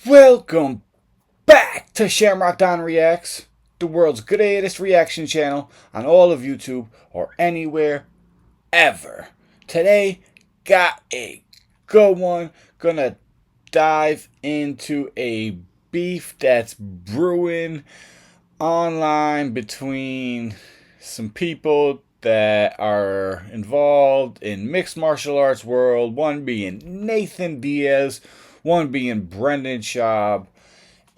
Welcome back to Shamrock Don Reacts, the world's greatest reaction channel on all of YouTube or anywhere ever. Today, got a good one. Gonna dive into a beef that's brewing online between some people that are involved in mixed martial arts world. One being Nathan Diaz, one being Brendan Schaub,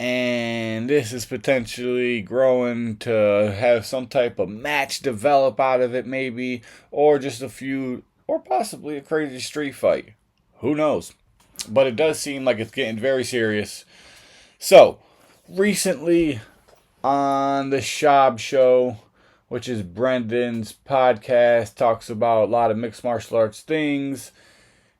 and this is potentially growing to have some type of match develop out of it, maybe, or just a feud, or possibly a crazy street fight. Who knows? But it does seem like it's getting very serious. So, recently on the Schaub Show, which is Brendan's podcast, talks about a lot of mixed martial arts things,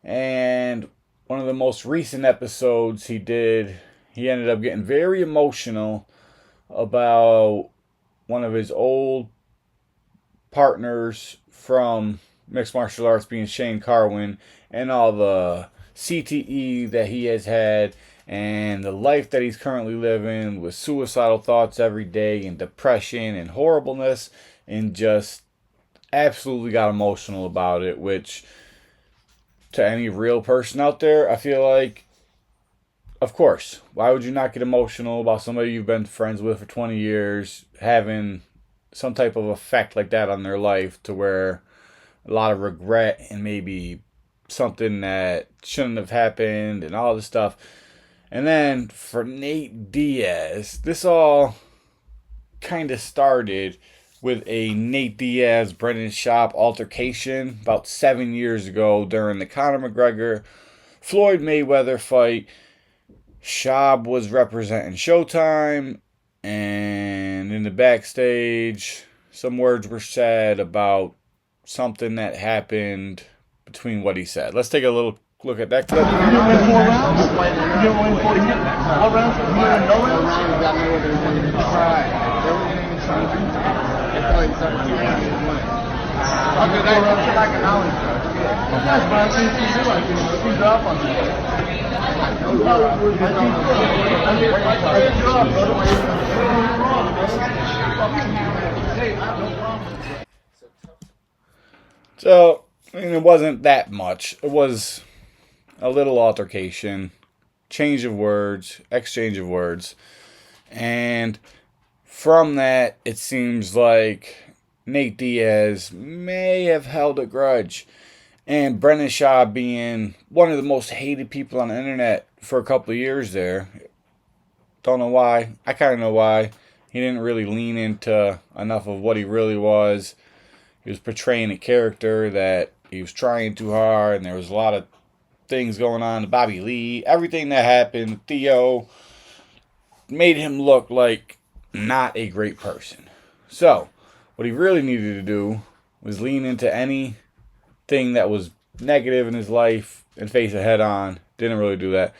and one of the most recent episodes he did, he ended up getting very emotional about one of his old partners from mixed martial arts being Shane Carwin and all the CTE that he has had and the life that he's currently living with suicidal thoughts every day and depression and horribleness, and just absolutely got emotional about it, which to any real person out there, I feel like, of course, why would you not get emotional about somebody you've been friends with for 20 years having some type of effect like that on their life, to where a lot of regret and maybe something that shouldn't have happened and all this stuff. And then for Nate Diaz, this all kind of started with a Nate Diaz Brendan Schaub altercation about 7 years ago during the Conor McGregor Floyd Mayweather fight. Schaub was representing Showtime, and in the backstage, some words were said about something that happened between what he said. Let's take a little look at that clip. You didn't win 4 rounds? You didn't win 40 minutes? What rounds? You didn't win no rounds? Right. They were even trying to do that. Okay, that was like an hour ago. Yes, but I think you do like this. You drop on me. So, I mean, it wasn't that much. It was a little altercation, change of words, exchange of words. And from that, it seems like Nate Diaz may have held a grudge. And Brendan Schaub, being one of the most hated people on the internet for a couple of years there. Don't know why. I kind of know why. He didn't really lean into enough of what he really was. He was portraying a character that he was trying too hard, and there was a lot of things going on. Bobby Lee, everything that happened, Theo, made him look like not a great person. So, what he really needed to do was lean into anything that was negative in his life and face it head on. Didn't really do that.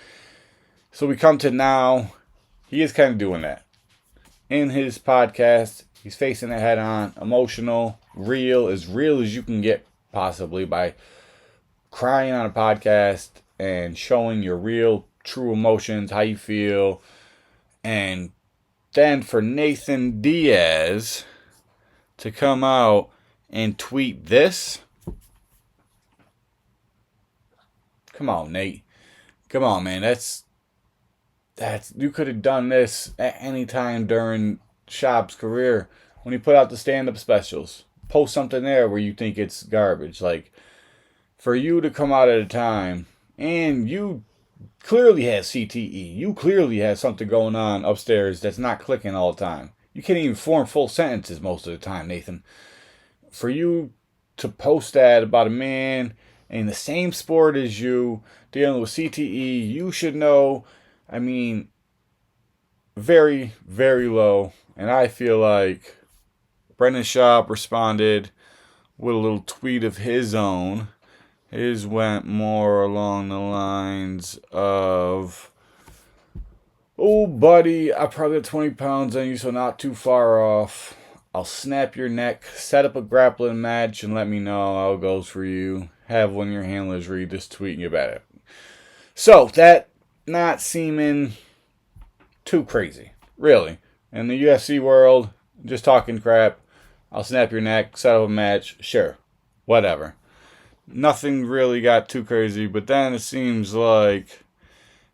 So we come to now, he is kind of doing that. In his podcast, he's facing it head on, emotional, real as you can get, possibly, by crying on a podcast and showing your real, true emotions, how you feel. And then for Nathan Diaz to come out and tweet this. Come on, Nate. Come on, man. That's you could have done this at any time during Schaub's career when he put out the stand-up specials. Post something there where you think it's garbage. Like, for you to come out at a time, and you clearly have CTE. You clearly have something going on upstairs that's not clicking all the time. You can't even form full sentences most of the time, Nathan. For you to post that about a man in the same sport as you, dealing with CTE, you should know, I mean, very, very low. And I feel like Brendan Schaub responded with a little tweet of his own. His went more along the lines of, "Oh, buddy, I probably got 20 pounds on you, so not too far off. I'll snap your neck, set up a grappling match, and let me know how it goes for you. Have one of your handlers read this tweet and get at it." So, that not seeming too crazy, really. In the UFC world, just talking crap. I'll snap your neck, settle a match, sure, whatever. Nothing really got too crazy, but then it seems like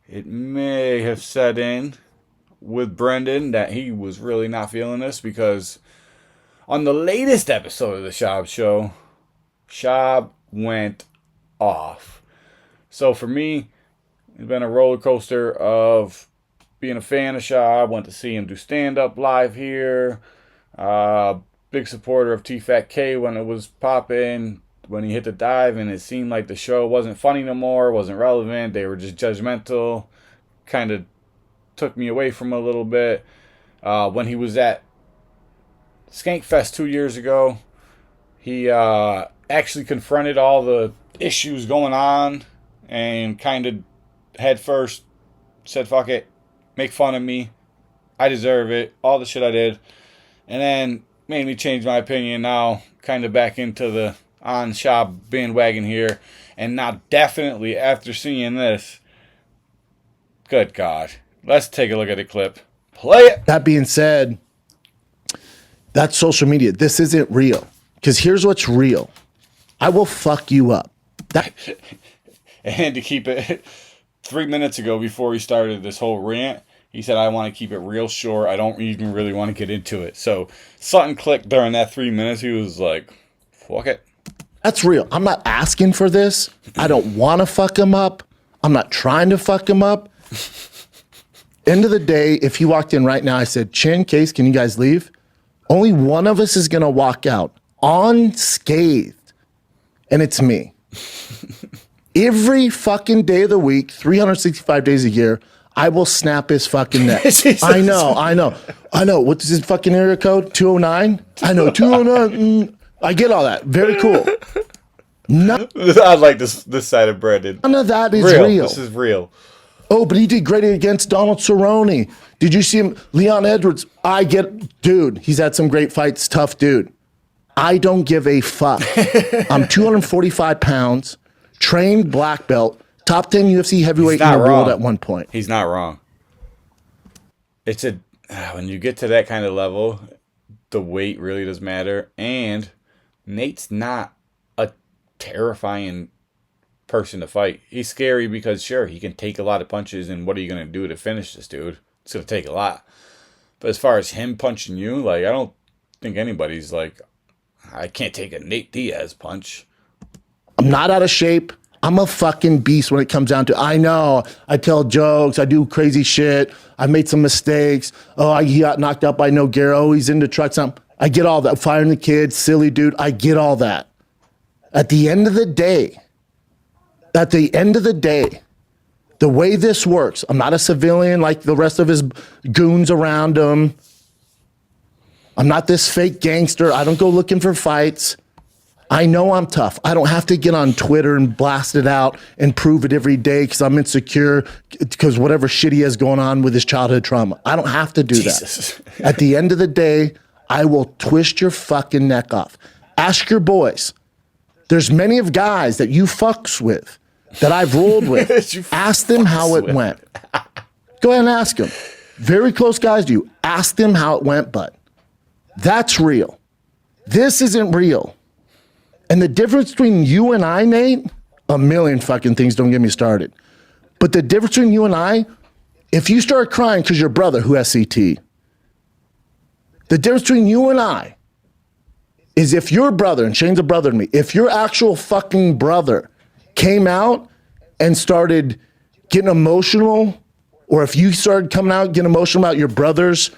it may have set in with Brendan that he was really not feeling this, because on the latest episode of the Schaub show, Schaub went off. So for me, it's been a roller coaster of being a fan of Schaub. Went to see him do stand-up live here. Big supporter of T-Fat K when it was popping. When he hit the dive and it seemed like the show wasn't funny no more, wasn't relevant. They were just judgmental. Kind of took me away from him a little bit. When he was at Skankfest 2 years ago, he actually confronted all the issues going on and kind of head first said, fuck it, make fun of me, I deserve it, all the shit I did, and then made me change my opinion. Now kind of back into the on Schaub bandwagon here, and now definitely after seeing this, good God, let's take a look at the clip. Play it. That being said, that's social media. This isn't real. Because here's what's real. I will fuck you up. And to keep it, 3 minutes ago before he started this whole rant, he said, I want to keep it real short. I don't even really want to get into it. So something clicked during that 3 minutes. He was like, fuck it. That's real. I'm not asking for this. I don't want to fuck him up. I'm not trying to fuck him up. End of the day, if he walked in right now, I said, Chin, Case, can you guys leave? Only one of us is going to walk out unscathed, and it's me. Every fucking day of the week, 365 days a year, I will snap his fucking neck. I know. What's his fucking area code? 209? I know, 209. I get all that. Very cool. I like this side of Brendan. None of that is real. This is real. Oh, but he did great against Donald Cerrone. Did you see him? Leon Edwards. Dude, he's had some great fights. Tough dude. I don't give a fuck. I'm 245 pounds, trained black belt, top 10 UFC heavyweight in the world at one point. He's not wrong. When you get to that kind of level, the weight really does matter. And Nate's not a terrifying person to fight. He's scary because, sure, he can take a lot of punches, and what are you going to do to finish this dude? It's going to take a lot. But as far as him punching you, like, I don't think anybody's like, I can't take a Nate Diaz punch. I'm not out of shape. I'm a fucking beast when it comes down to, I know, I tell jokes, I do crazy shit, I made some mistakes. Oh, he got knocked out by Nogueira. Oh, he's into trucks. I get all that. Firing the kids, silly dude. I get all that. At the end of the day, the way this works, I'm not a civilian like the rest of his goons around him. I'm not this fake gangster. I don't go looking for fights. I know I'm tough. I don't have to get on Twitter and blast it out and prove it every day because I'm insecure because whatever shit he has going on with his childhood trauma. I don't have to do that. At the end of the day, I will twist your fucking neck off. Ask your boys. There's many of guys that you fucks with that I've rolled with. Ask them how it went. Go ahead and ask them. Very close guys to you. Ask them how it went, bud. That's real. This isn't real. And the difference between you and I, Nate, a million fucking things, don't get me started. But the difference between you and I, if you start crying because your brother who has CT, the difference between you and I is if your brother, and Shane's a brother to me, if your actual fucking brother came out and started getting emotional, or if you started coming out getting emotional about your brother's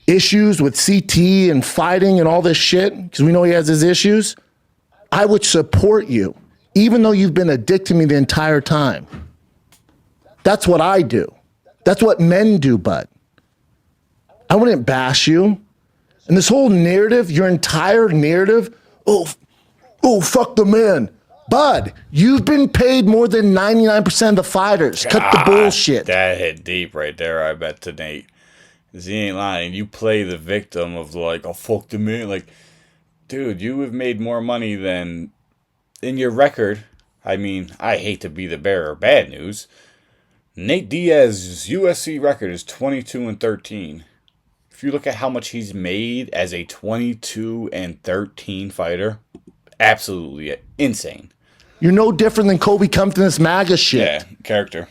issues with CT and fighting and all this shit, because we know he has his issues, I would support you, even though you've been a dick to me the entire time. That's what I do. That's what men do, bud. I wouldn't bash you. And this whole narrative, your entire narrative, oh, fuck the man. Bud, you've been paid more than 99% of the fighters. Cut the bullshit. That hit deep right there, I bet, to Nate. Because he ain't lying. You play the victim of like, oh, fuck the man. Like, dude, you have made more money than in your record. I mean, I hate to be the bearer of bad news. Nate Diaz's UFC record is 22-13. If you look at how much he's made as a 22-13 fighter, absolutely insane. You're no different than Kobe Compton, this MAGA shit. Yeah, character.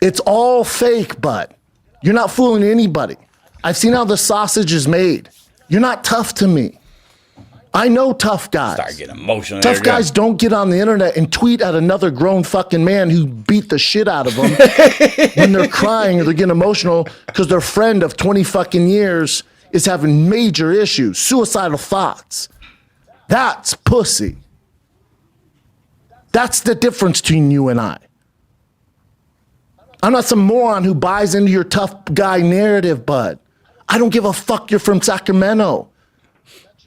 It's all fake, but you're not fooling anybody. I've seen how the sausage is made. You're not tough to me. I know tough guys. Start getting emotional. Tough guys don't get on the internet and tweet at another grown fucking man who beat the shit out of them when they're crying or they're getting emotional because their friend of 20 fucking years is having major issues, suicidal thoughts. That's pussy. That's the difference between you and I. I'm not some moron who buys into your tough guy narrative, bud. I don't give a fuck you're from Sacramento.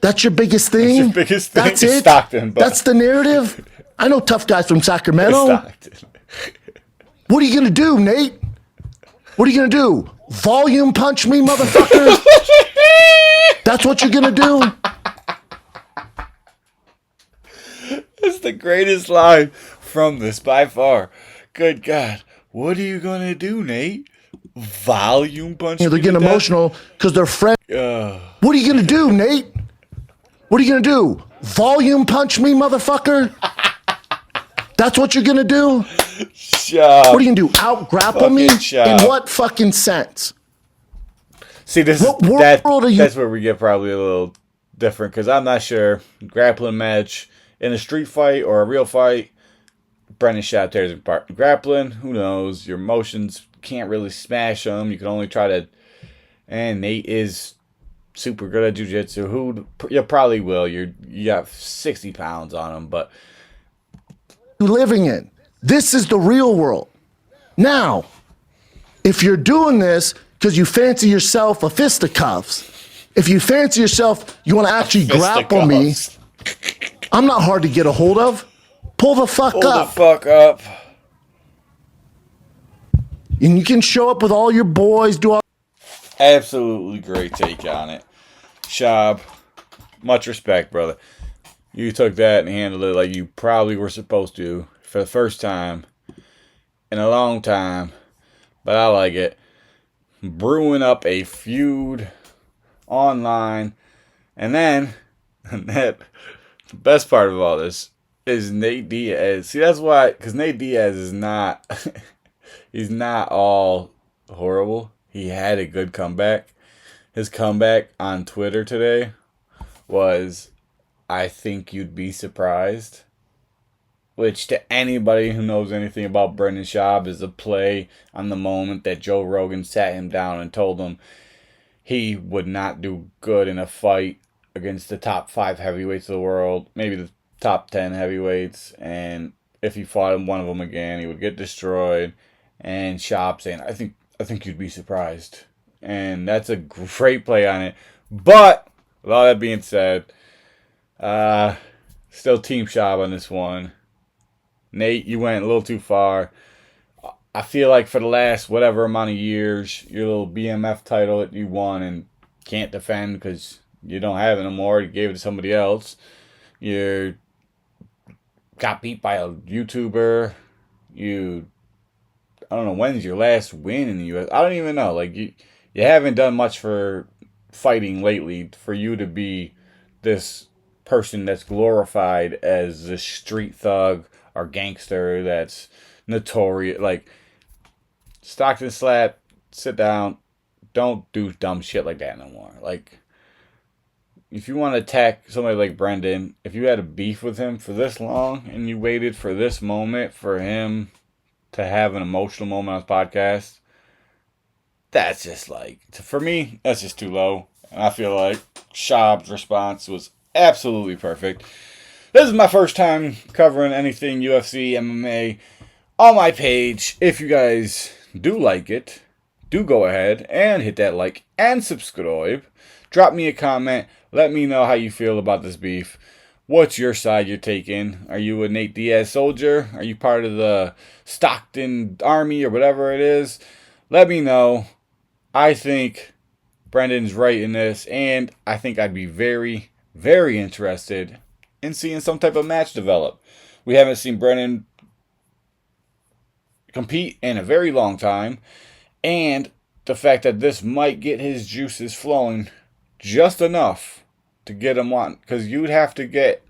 That's your biggest thing? That's your biggest thing? That's it? Stockton, but that's the narrative? I know tough guys from Sacramento. Stockton. What are you going to do, Nate? What are you going to do? Volume punch me, motherfucker? That's what you're going to do? That's the greatest line from this by far. Good God. What are you going to do, Nate? Volume punch me? They're getting emotional because they're friends. What are you going to do, Nate? What are you going to do? Volume punch me, motherfucker? That's what you're going to do? Schaub. What are you going to do? Out-grapple me? Schaub. In what fucking sense? See, What world are you... that's where we get probably a little different, because I'm not sure. Grappling match in a street fight or a real fight, Brendan Schaub tears apart. Grappling, who knows? Your emotions can't really smash them. You can only try to... And Nate is super good at jiu-jitsu. Who you probably will. You got 60 pounds on him, but... living in. This is the real world. Now, if you're doing this because you fancy yourself a fisticuffs, if you fancy yourself, you want to actually grapple me, I'm not hard to get a hold of. Pull the fuck up. Pull the fuck up. And you can show up with all your boys, do all... Absolutely great take on it. Schaub, much respect, brother. You took that and handled it like you probably were supposed to for the first time in a long time. But I like it. Brewing up a feud online. And then, the best part of all this is Nate Diaz. See, that's why, because Nate Diaz is not, he's not all horrible. He had a good comeback. His comeback on Twitter today was, I think you'd be surprised. Which, to anybody who knows anything about Brendan Schaub, is a play on the moment that Joe Rogan sat him down and told him he would not do good in a fight against the top 5 heavyweights of the world, maybe the top 10 heavyweights, and if he fought one of them again, he would get destroyed. And Schaub saying, I think you'd be surprised. And that's a great play on it. But, with all that being said, still Team Schaub on this one. Nate, you went a little too far. I feel like for the last whatever amount of years, your little BMF title that you won and can't defend because you don't have it anymore, you gave it to somebody else. You got beat by a YouTuber. I don't know, when's your last win in the U.S.? I don't even know. Like, you haven't done much for fighting lately for you to be this person that's glorified as a street thug or gangster that's notorious. Like, Stockton slap, sit down, don't do dumb shit like that no more. Like, if you want to attack somebody like Brendan, if you had a beef with him for this long and you waited for this moment for him to have an emotional moment on his podcast, that's just like, for me, that's just too low. And I feel like Schaub's response was absolutely perfect. This is my first time covering anything UFC, MMA on my page. If you guys do like it, do go ahead and hit that like and subscribe. Drop me a comment. Let me know how you feel about this beef. What's your side you're taking? Are you a Nate Diaz soldier? Are you part of the Stockton army or whatever it is? Let me know. I think Brendan's right in this, and I think I'd be very, very interested in seeing some type of match develop. We haven't seen Brendan, compete in a very long time, and the fact that this might get his juices flowing just enough to get him on. Because you'd have to get,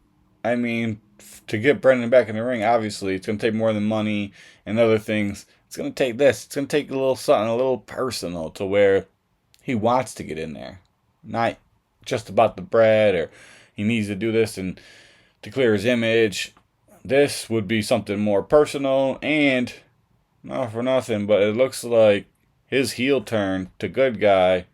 I mean, to get Brendan back in the ring, obviously, it's going to take more than money and other things. It's going to take this. It's going to take a little something, a little personal, to where he wants to get in there. Not just about the bread, or he needs to do this and to clear his image. This would be something more personal, and not for nothing, but it looks like his heel turn to good guy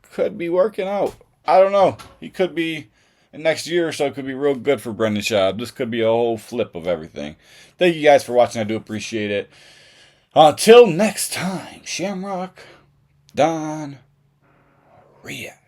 could be working out. I don't know. He could be, next year or so, could be real good for Brendan Schaub. This could be a whole flip of everything. Thank you guys for watching. I do appreciate it. Until next time, Shamrock Don Ria.